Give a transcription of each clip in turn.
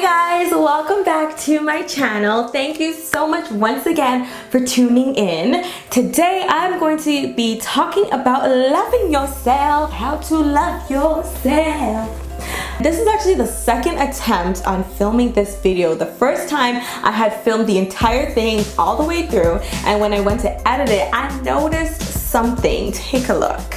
Hi guys, welcome back to my channel. Thank you so much once again for tuning in. Today I'm going to be talking about loving yourself, how to love yourself. This is actually the second attempt on filming this video. The first time I had filmed the entire thing all the way through, and when I went to edit it, I noticed something. Take a look.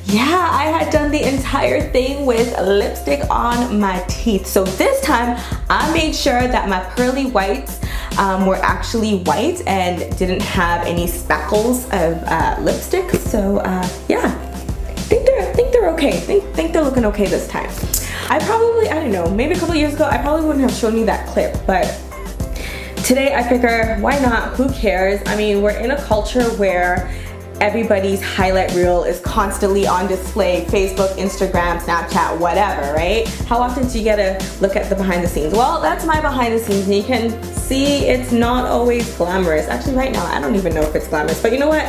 Yeah, I had done the entire thing with lipstick on my teeth. So this time I made sure that my pearly whites were actually white and didn't have any speckles of lipstick. So yeah, I think they're okay. Think they're looking okay this time. I don't know, maybe a couple years ago I probably wouldn't have shown you that clip, but today I figure, why not? Who cares? I mean, we're in a culture where everybody's highlight reel is constantly on display. Facebook, Instagram, Snapchat, whatever, right? How often do you get to look at the behind the scenes? Well, that's my behind the scenes, and you can see it's not always glamorous. Actually, right now, I don't even know if it's glamorous, but you know what?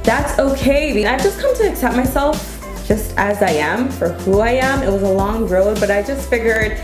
That's okay. I've just come to accept myself just as I am, for who I am. It was a long road, but I just figured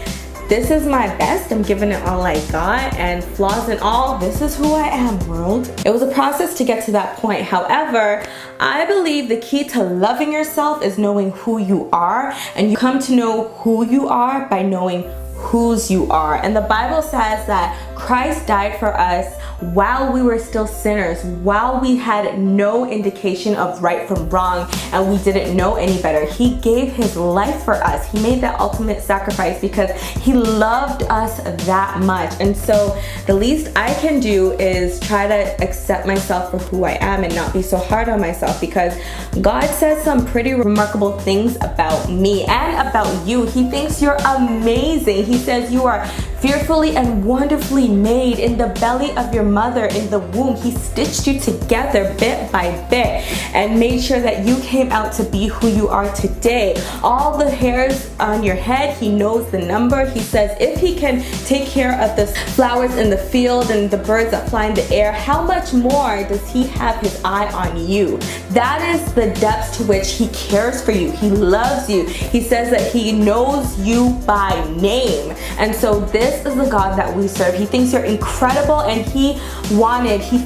this is my best. I'm giving it all I got, and flaws and all, this is who I am, world. It was a process to get to that point. However, I believe the key to loving yourself is knowing who you are, and you come to know who you are by knowing whose you are. And the Bible says that Christ died for us while we were still sinners, while we had no indication of right from wrong and we didn't know any better. He gave his life for us. He made that ultimate sacrifice because he loved us that much. And so the least I can do is try to accept myself for who I am and not be so hard on myself, because God says some pretty remarkable things about me and about you. He thinks you're amazing. He says you are fearfully and wonderfully made in the belly of your mother, in the womb. He stitched you together bit by bit and made sure that you came out to be who you are today. All the hairs on your head, he knows the number. He says if he can take care of the flowers in the field and the birds that fly in the air, how much more does he have his eye on you? That is the depths to which he cares for you. He loves you. He says that he knows you by name. And so this is the God that we serve. He thinks you're incredible, and he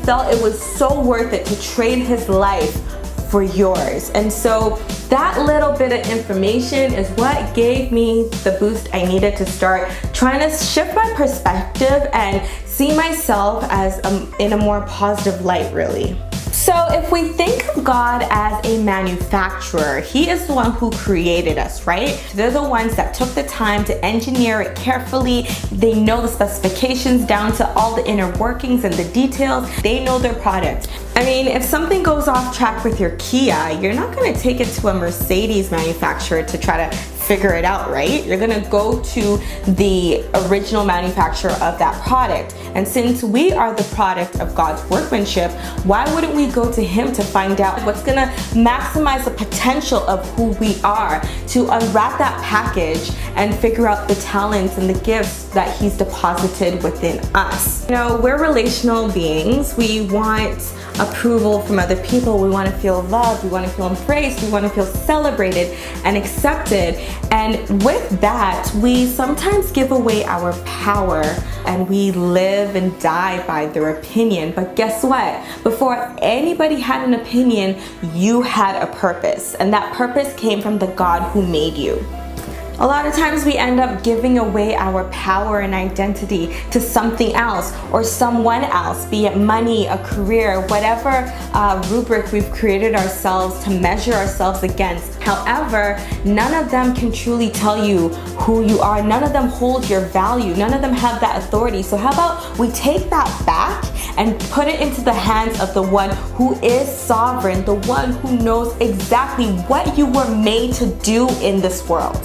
felt it was so worth it to trade his life for yours. And so that little bit of information is what gave me the boost I needed to start trying to shift my perspective and see myself as in a more positive light, really. So if we think of God as a manufacturer, he is the one who created us, right? They're the ones that took the time to engineer it carefully. They know the specifications down to all the inner workings and the details. They know their product. I mean, if something goes off track with your Kia, you're not going to take it to a Mercedes manufacturer to try to figure it out, right? You're gonna go to the original manufacturer of that product. And since we are the product of God's workmanship, why wouldn't we go to him to find out what's gonna maximize the potential of who we are, to unwrap that package and figure out the talents and the gifts that he's deposited within us. You know, we're relational beings. We want approval from other people. We want to feel loved. We want to feel embraced. We want to feel celebrated and accepted. And with that, we sometimes give away our power and we live and die by their opinion. But guess what? Before anybody had an opinion, you had a purpose. And that purpose came from the God who made you. A lot of times we end up giving away our power and identity to something else or someone else, be it money, a career, whatever rubric we've created ourselves to measure ourselves against. However, none of them can truly tell you who you are. None of them hold your value. None of them have that authority. So how about we take that back and put it into the hands of the one who is sovereign, the one who knows exactly what you were made to do in this world.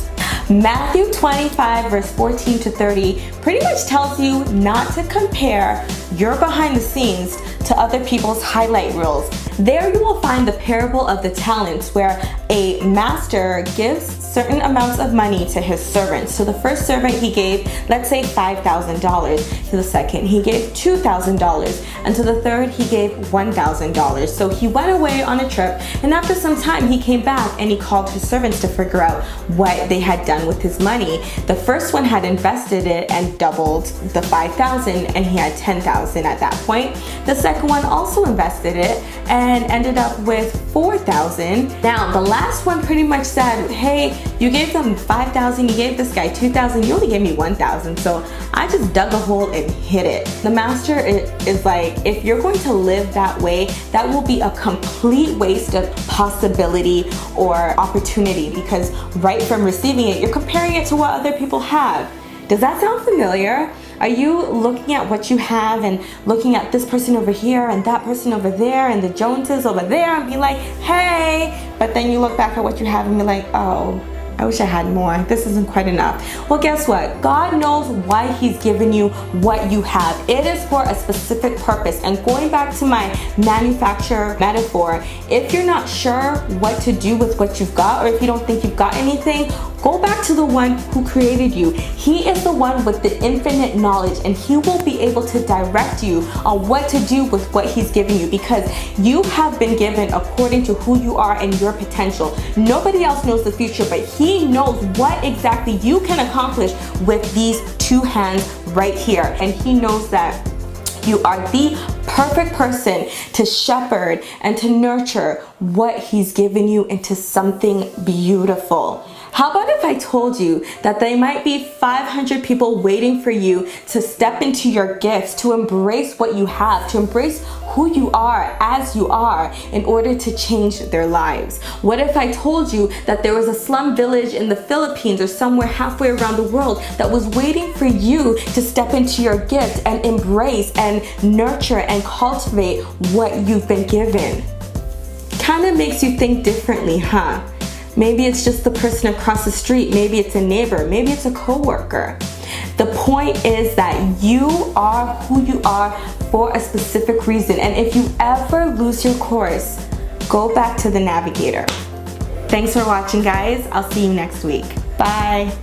Matthew 25 verse 14 to 30 pretty much tells you not to compare your behind the scenes to other people's highlight reels. There you will find the parable of the talents, where a master gives certain amounts of money to his servants. So the first servant he gave, let's say $5,000. To the second he gave $2,000, and to the third he gave $1,000. So he went away on a trip, and after some time he came back and he called his servants to figure out what they had done with his money. The first one had invested it and doubled the $5,000, and he had $10,000 at that point. The second one also invested it and ended up with $4,000. Now the last one pretty much said, hey, you gave them $5,000, you gave this guy $2,000, you only gave me $1,000, so I just dug a hole and hid it. The master is like, if you're going to live that way, that will be a complete waste of possibility or opportunity, because right from receiving it, you're comparing it to what other people have. Does that sound familiar? Are you looking at what you have and looking at this person over here and that person over there and the Joneses over there and be like, hey, but then you look back at what you have and be like, oh, I wish I had more. This isn't quite enough. Well, guess what? God knows why He's given you what you have. It is for a specific purpose. And going back to my manufacturer metaphor, if you're not sure what to do with what you've got, or if you don't think you've got anything, go back to the one who created you. He is the one with the infinite knowledge, and He will be able to direct you on what to do with what He's given you, because you have been given according to who you are and your potential. Nobody else knows the future, but He knows what exactly you can accomplish with these two hands right here. And He knows that you are the perfect person to shepherd and to nurture what He's given you into something beautiful. How about if I told you that there might be 500 people waiting for you to step into your gifts, to embrace what you have, to embrace who you are as you are in order to change their lives? What if I told you that there was a slum village in the Philippines or somewhere halfway around the world that was waiting for you to step into your gift and embrace and nurture and cultivate what you've been given? Kind of makes you think differently, huh? Maybe it's just the person across the street, maybe it's a neighbor, maybe it's a coworker. The point is that you are who you are for a specific reason, and if you ever lose your course, go back to the navigator. Thanks for watching, guys. I'll see you next week. Bye.